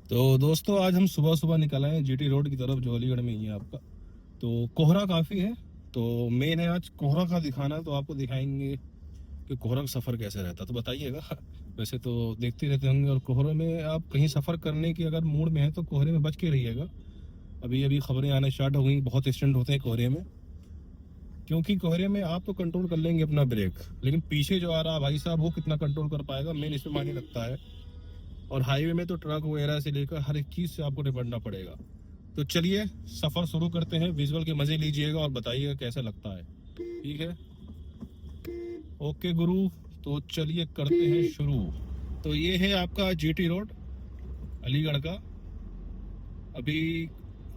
तो दोस्तों आज हम सुबह सुबह निकल आए हैं जीटी रोड की तरफ जो अलीगढ़ में ही है आपका। तो कोहरा काफ़ी है। तो मेन है आज कोहरा का दिखाना, तो आपको दिखाएंगे कि कोहरा का सफ़र कैसे रहता है, तो बताइएगा। वैसे तो देखते रहते होंगे, और कोहरे में आप कहीं सफ़र करने की अगर मूड में है तो कोहरे में बच के रहिएगा। अभी अभी खबरें आना स्टार्ट हो गई, बहुत एक्सीडेंट होते हैं कोहरे में। क्योंकि कोहरे में आप तो कंट्रोल कर लेंगे अपना ब्रेक, लेकिन पीछे जो आ रहा भाई साहब वो कितना कंट्रोल कर पाएगा, मेन इसमें मायने लगता है। और हाईवे में तो ट्रक वगैरह से लेकर हर एक चीज़ से आपको निपटना पड़ेगा। तो चलिए सफ़र शुरू करते हैं, विजुअल के मज़े लीजिएगा और बताइएगा कैसा लगता है। ठीक है, ओके गुरु। तो चलिए करते हैं शुरू। तो ये है आपका जीटी रोड अलीगढ़ का। अभी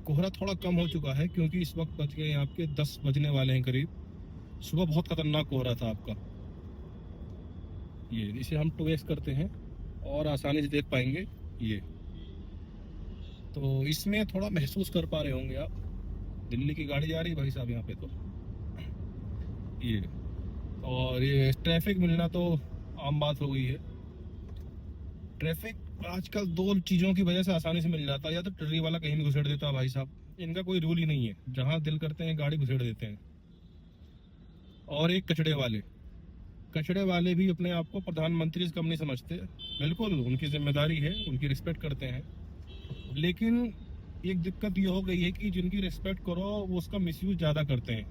कोहरा थोड़ा कम हो चुका है क्योंकि इस वक्त बज गए आपके 10 बजने वाले हैं करीब। सुबह बहुत खतरनाक कोहरा था आपका। ये इसे हम 2x करते हैं और आसानी से देख पाएंगे। ये तो इसमें थोड़ा महसूस कर पा रहे होंगे आप, दिल्ली की गाड़ी जा रही है भाई साहब यहाँ पे। तो ये और ये ट्रैफिक मिलना तो आम बात हो गई है। ट्रैफिक आजकल दो चीज़ों की वजह से आसानी से मिल जाता है, या तो ट्ररी वाला कहीं भी घुसेड़ देता है भाई साहब, इनका कोई रूल ही नहीं है, जहाँ दिल करते हैं गाड़ी घुसेड़ देते हैं। और एक कचड़े वाले भी अपने आप को प्रधानमंत्री से कम नहीं समझते। बिल्कुल उनकी जिम्मेदारी है, उनकी रिस्पेक्ट करते हैं, लेकिन एक दिक्कत ये हो गई है कि जिनकी रिस्पेक्ट करो वो उसका मिसयूज ज़्यादा करते हैं।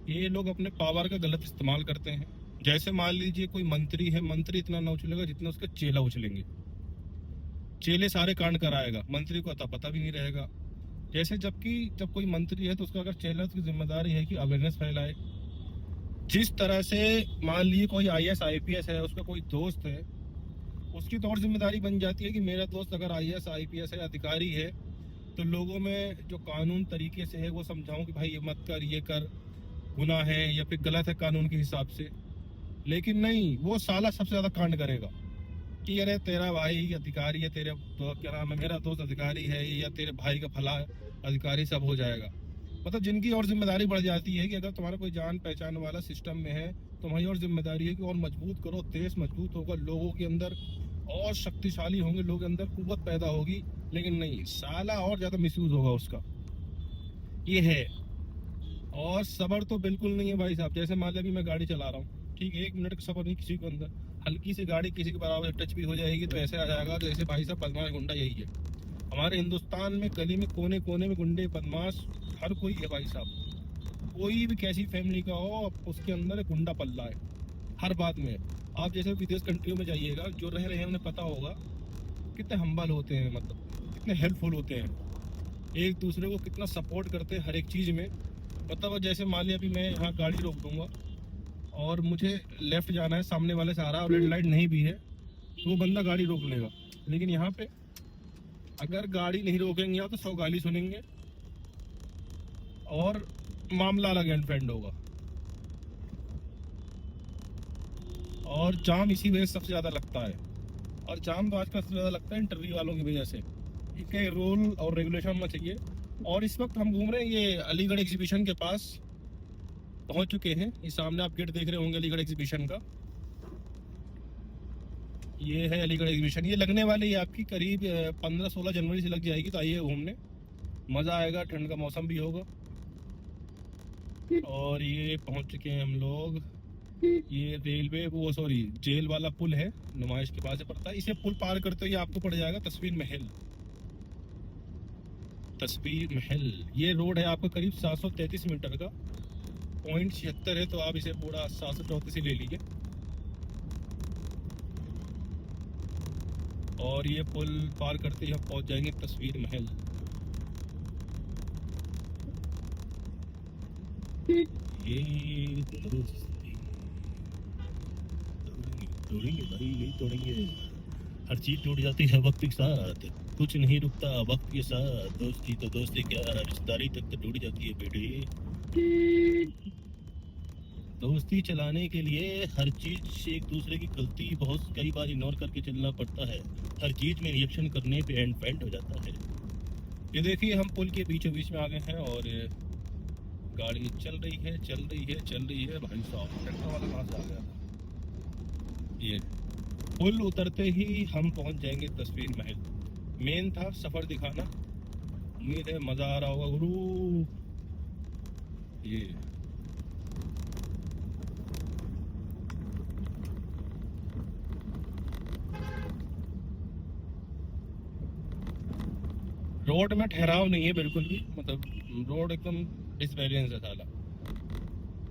ये लोग अपने पावर का गलत इस्तेमाल करते हैं। जैसे मान लीजिए कोई मंत्री है, मंत्री इतना ना उछलेगा जितना उसका चेला उछलेंगे। चेले सारे कांड कराएगा, मंत्री को अता पता भी नहीं रहेगा। जैसे जबकि जब कोई मंत्री है तो उसका अगर चेला, उसकी जिम्मेदारी है कि अवेयरनेस फैलाए। जिस तरह से मान लीजिए कोई आईएएस आईपीएस है, उसका कोई दोस्त है, उसकी तो और जिम्मेदारी बन जाती है कि मेरा दोस्त अगर आईएएस आईपीएस है, अधिकारी है, तो लोगों में जो कानून तरीके से है वो समझाऊं कि भाई ये मत कर, ये कर, गुनाह है या फिर गलत है कानून के हिसाब से। लेकिन नहीं, वो साला सबसे ज्यादा कांड करेगा कि अरे तेरा भाई अधिकारी है, तेरे तो क्या नाम है, मेरा दोस्त अधिकारी है, या तेरे भाई का फला अधिकारी, सब हो जाएगा। मतलब जिनकी और जिम्मेदारी बढ़ जाती है कि अगर तुम्हारा कोई जान पहचान वाला सिस्टम में है, तुम्हारी और जिम्मेदारी है कि और मजबूत करो, देश मजबूत होगा, लोगों के अंदर और शक्तिशाली होंगे, लोगों के अंदर कुव्वत पैदा होगी। लेकिन नहीं, साला और ज्यादा मिसयूज होगा उसका। ये है। और सबर तो बिल्कुल नहीं है भाई साहब। जैसे मान लिया अभी मैं गाड़ी चला रहा हूँ, ठीक है, 1 मिनट का सबर नहीं किसी को अंदर। हल्की सी गाड़ी किसी के बराबर टच भी हो जाएगी तो ऐसे आ जाएगा जैसे भाई साहब बदमाश गुंडा यही है। हमारे हिंदुस्तान में गली में कोने कोने में गुंडे बदमाश हर कोई है भाई साहब। कोई भी कैसी फैमिली का हो, उसके अंदर एक गुंडा पल्ला है हर बात में। आप जैसे विदेश कंट्रियों में जाइएगा, जो रह रहे हैं उन्हें पता होगा कितने हम्बल होते हैं, मतलब कितने हेल्पफुल होते हैं, एक दूसरे को कितना सपोर्ट करते हैं हर एक चीज़ में। मतलब जैसे मान लिया अभी मैं यहाँ गाड़ी रोक दूंगा और मुझे लेफ्ट जाना है, सामने वाले से आ रहा है और रेड लाइट नहीं भी है, तो वो बंदा गाड़ी रोक लेगा। लेकिन यहाँ पे अगर गाड़ी नहीं रोकेंगे या तो 100 गाली सुनेंगे और मामला अलग एंड फ्रेंड होगा। और जाम इसी वजह से सबसे ज़्यादा लगता है। और जाम तो आजकल सबसे ज़्यादा लगता है इंटरव्यू वालों की वजह से। इनके रूल और रेगुलेशन होना चाहिए। और इस वक्त हम घूम रहे हैं ये अलीगढ़ एग्जीबिशन के पास पहुंच चुके हैं। ये सामने आप गेट देख रहे होंगे अलीगढ़ एग्जीबिशन का। ये है अलीगढ़ एग्जीबिशन। ये लगने वाली है आपकी करीब 15-16 जनवरी से लग जाएगी। तो आइए घूमने, मज़ा आएगा, ठंड का मौसम भी होगा। और ये पहुंच चुके हैं हम लोग। ये रेलवे वो सॉरी जेल वाला पुल है, नुमाइश के पास से पड़ता है। इसे पुल पार करते हुए आपको पड़ जाएगा तस्वीर महल। तस्वीर महल ये रोड है आपका करीब 733 मीटर का, 0.76 है, तो आप इसे पूरा 734 ही ले लीजिए। और ये पुल पार करते ही हम पहुंच जाएंगे तस्वीर महल। ये दोस्ती तोड़ेंगे भाई, नहीं तोड़ेंगे। हर चीज टूट जाती है वक्त के साथ, कुछ नहीं रुकता वक्त के साथ। दोस्ती तो दोस्ती क्या, रिश्तेदारी तक तो टूट जाती है बेटे। दोस्ती चलाने के लिए हर चीज से एक दूसरे की गलती बहुत कई बार इग्नोर करके चलना पड़ता है। हर चीज में रिएक्शन करने पे एंड फेंड हो जाता है। ये देखिए हम पुल के बीचों बीच में आ गए हैं और गाड़ी चल रही है चल रही है चल रही है। भाई साहब ट्रैक्टर वाला कहाँ से आ गया? ये पुल उतरते ही हम पहुंच जाएंगे तस्वीर महल। मेन था सफर दिखाना, उम्मीद है मजा आ रहा होगा गुरु। ये रोड में ठहराव नहीं है बिल्कुल भी, मतलब रोड एकदम डिसबैलेंस है साला।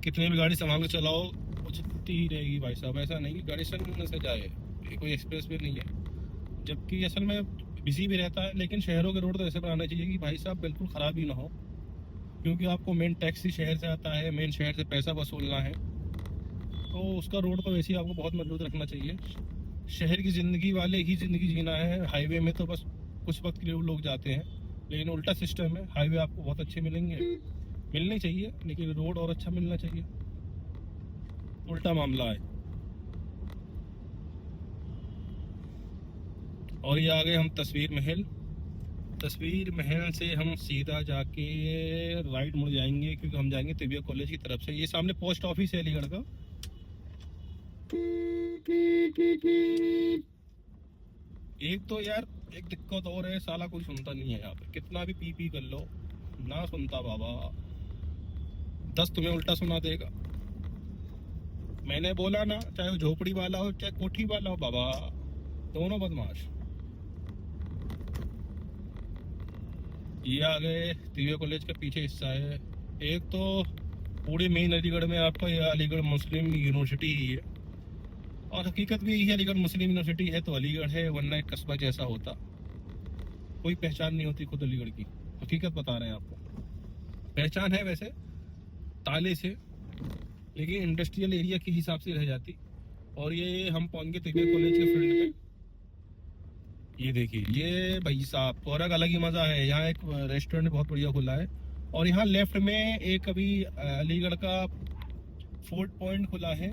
कितनी भी गाड़ी संभाल के चलाओ उछलती ही रहेगी भाई साहब, ऐसा नहीं कि गाड़ी सन से जाए। ये कोई एक्सप्रेस वे नहीं है, जबकि असल में बिजी भी रहता है। लेकिन शहरों के रोड तो ऐसे बनाना चाहिए कि भाई साहब बिल्कुल ख़राब ही ना हो, क्योंकि आपको मेन टैक्स ही शहर से आता है, मेन शहर से पैसा वसूलना है, तो उसका रोड तो वैसे ही आपको बहुत मजबूत रखना चाहिए। शहर की ज़िंदगी वाले ही ज़िंदगी जीना है, हाईवे में तो बस कुछ वक्त के लिए लोग जाते हैं। लेकिन उल्टा सिस्टम है, हाईवे आपको बहुत अच्छे मिलेंगे, मिलने चाहिए, लेकिन रोड और अच्छा मिलना चाहिए। उल्टा मामला है। और ये आ गए हम तस्वीर महल। तस्वीर महल से हम सीधा जाके राइट मुड़ जाएंगे, क्योंकि हम जाएंगे तिबिया कॉलेज की तरफ से। ये सामने पोस्ट ऑफिस है अलीगढ़ का। एक तो यार एक दिक्कत और है, साला कोई सुनता नहीं है यहाँ पे, कितना भी पी कर लो ना सुनता बाबा। 10 तुम्हें उल्टा सुना देगा। मैंने बोला ना, चाहे वो झोपड़ी वाला हो चाहे कोठी वाला हो बाबा, दोनों बदमाश। ये आ गए तिबिया कॉलेज का पीछे हिस्सा है। एक तो पूरे मेन अलीगढ़ में आपका यह अलीगढ़ मुस्लिम यूनिवर्सिटी ही है, और हकीकत भी यही अलीगढ़ मुस्लिम यूनिवर्सिटी है तो अलीगढ़ है, वरना एक कस्बा जैसा होता। कोई पहचान नहीं होती खुद अलीगढ़ की, हकीकत बता रहे हैं आपको। पहचान है वैसे ताले से, लेकिन इंडस्ट्रियल एरिया के हिसाब से रह जाती। और ये हम पहुंच गए तिबिया कॉलेज के फील्ड में। ये देखिए, ये भाई साहब तो अलग ही मज़ा है। यहाँ एक रेस्टोरेंट बहुत बढ़िया खुला है, और यहाँ लेफ्ट में एक अभी अलीगढ़ का फूड पॉइंट खुला है।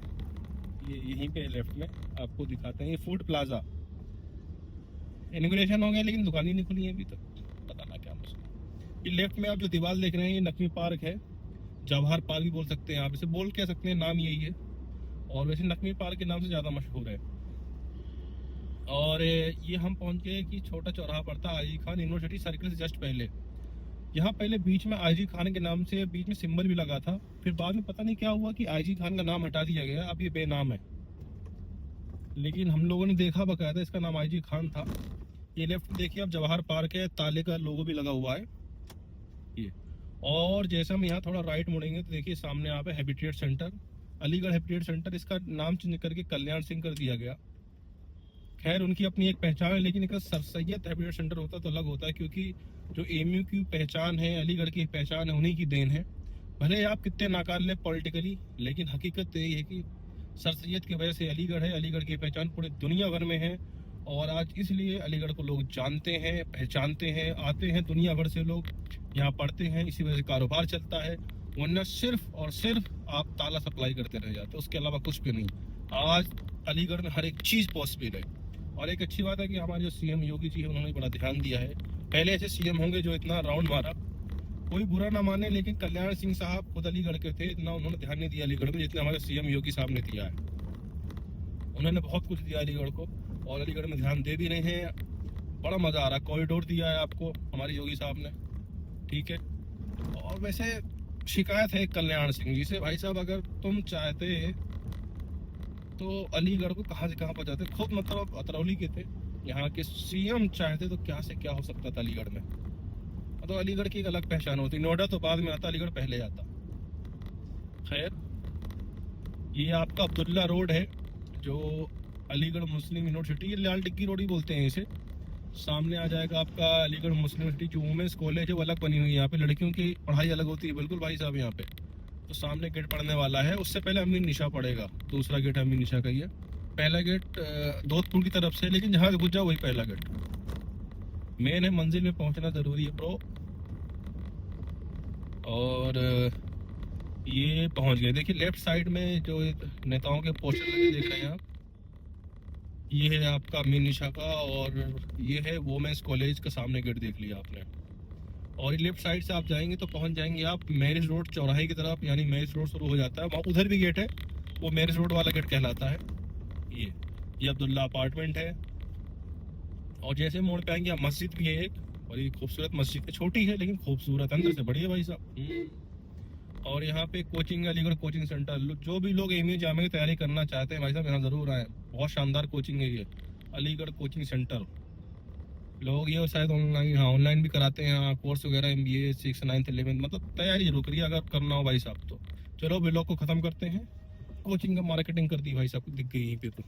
ये यहीं पे लेफ्ट में आपको दिखाते हैं, ये फूड प्लाजा। इनॉग्रेशन हो गया लेकिन दुकान ही नहीं खुली है अभी तक, पता ना क्या मसला। ये लेफ्ट में आप जो दीवार देख रहे हैं ये नकवी पार्क है, जवाहर पार्क भी बोल सकते हैं आप इसे, बोल कह सकते हैं, नाम यही है। और वैसे नकवी पार्क के नाम से ज़्यादा मशहूर है। और ये हम पहुंच गए कि छोटा चौराहा पड़ता आईजी खान यूनिवर्सिटी सर्किल से जस्ट पहले। यहाँ पहले बीच में आईजी खान के नाम से बीच में सिंबल भी लगा था, फिर बाद में पता नहीं क्या हुआ कि आईजी खान का नाम हटा दिया गया, अब ये बेनाम है। लेकिन हम लोगों ने देखा बकायदा इसका नाम आईजी खान था। ये लेफ्ट में देखिए आप जवाहर पार्क है, ताले का लोगो भी लगा हुआ है ये। और जैसे हम यहाँ थोड़ा राइट मुड़ेंगे तो देखिए सामने यहाँ पे habitat centre, Aligarh habitat centre. इसका नाम चेंज करके कल्याण सिंह कर दिया गया। खैर उनकी अपनी एक पहचान है, लेकिन एक सर सैयद हैबिटेट सेंटर होता तो अलग होता है, क्योंकि जो एमयू की पहचान है, अलीगढ़ की पहचान है, उन्हीं की देन है। भले आप कितने नाकार लें पॉलिटिकली, लेकिन हकीकत तो यही है कि सर सैयद की वजह से अलीगढ़ है, अलीगढ़ की पहचान पूरे दुनिया भर में है। और आज इसलिए अलीगढ़ को लोग जानते हैं, पहचानते हैं, आते हैं दुनिया भर से लोग यहाँ पढ़ते हैं, इसी वजह से कारोबार चलता है। वरना सिर्फ और सिर्फ आप ताला सप्लाई करते रह जाते, उसके अलावा कुछ भी नहीं। आज अलीगढ़ में हर एक चीज़ पॉसिबल है। और एक अच्छी बात है कि हमारे जो सीएम योगी जी है उन्होंने बड़ा ध्यान दिया है। पहले ऐसे सीएम होंगे जो इतना राउंड मारा, कोई बुरा ना माने, लेकिन कल्याण सिंह साहब खुद अलीगढ़ के थे, इतना उन्होंने ध्यान नहीं दिया अलीगढ़ में जितना हमारे सीएम योगी साहब ने दिया है। उन्होंने बहुत कुछ दिया अलीगढ़ को, और अलीगढ़ में ध्यान दे भी रहे हैं। बड़ा मज़ा आ रहा है। कॉरिडोर दिया है आपको हमारे योगी साहब ने, ठीक है। और वैसे शिकायत है कल्याण सिंह जी से, भाई साहब अगर तुम चाहते तो अलीगढ़ को कहाँ से कहाँ पहुँचाते। खुद मतलब अतरौली के थे, यहाँ के सीएम चाहते तो क्या से क्या हो सकता था अलीगढ़ में। तो अलीगढ़ की एक अलग पहचान होती। नोएडा तो बाद में आता, अलीगढ़ पहले आता। खैर ये आपका अब्दुल्ला रोड है, जो अलीगढ़ मुस्लिम यूनिवर्सिटी, ये लाल टिक्की रोड ही बोलते हैं इसे। सामने आ जाएगा आपका अलीगढ़ मुस्लिम यूनिवर्सिटी, जो वुमेंस कॉलेज है वो अलग बनी हुई है। यहाँ पे लड़कियों की पढ़ाई अलग होती है बिल्कुल भाई साहब। यहाँ पे तो सामने गेट पड़ने वाला है, उससे पहले अमीन निशा पड़ेगा। दूसरा गेट अमीन निशा का ही है। पहला गेट दोस्तपुर की तरफ से, लेकिन जहाँ घुस जाओ वही पहला गेट। मेन है, मंजिल में पहुँचना ज़रूरी है प्रो। और ये पहुँच गए। देखिए लेफ्ट साइड में जो नेताओं के पोस्टर लगे देख रहे हैं आप, ये है आपका अमीन निशा का, और ये है वोमेंस कॉलेज का सामने गेट देख लिया आपने। और लेफ्ट साइड से आप जाएंगे तो पहुंच जाएंगे आप मैरिज रोड चौराहे की तरफ, यानी मैरिज रोड शुरू हो जाता है वहाँ। उधर भी गेट है, वो मैरिज रोड वाला गेट कहलाता है। ये ये अब्दुल्ला अपार्टमेंट है। और जैसे मोड़ पे आएंगे, मस्जिद भी है एक, और ये खूबसूरत मस्जिद है, छोटी है लेकिन खूबसूरत, अंदर से बढ़िया भाई साहब। और यहाँ पे कोचिंग, अलीगढ़ कोचिंग सेंटर, जो भी लोग एमए जामे की तैयारी करना चाहते हैं भाई साहब, यहाँ जरूर आए। बहुत शानदार कोचिंग है ये, अलीगढ़ कोचिंग सेंटर। लोग ये शायद ऑनलाइन, हाँ ऑनलाइन भी कराते हैं यहाँ कोर्स वगैरह, MBA 6, 9, 11, मतलब तैयारी जरूर करिए अगर करना हो भाई साहब तो। चलो व्लॉग को खत्म करते हैं। कोचिंग का मार्केटिंग कर दी भाई साहब, दिख गई यहीं पे तो।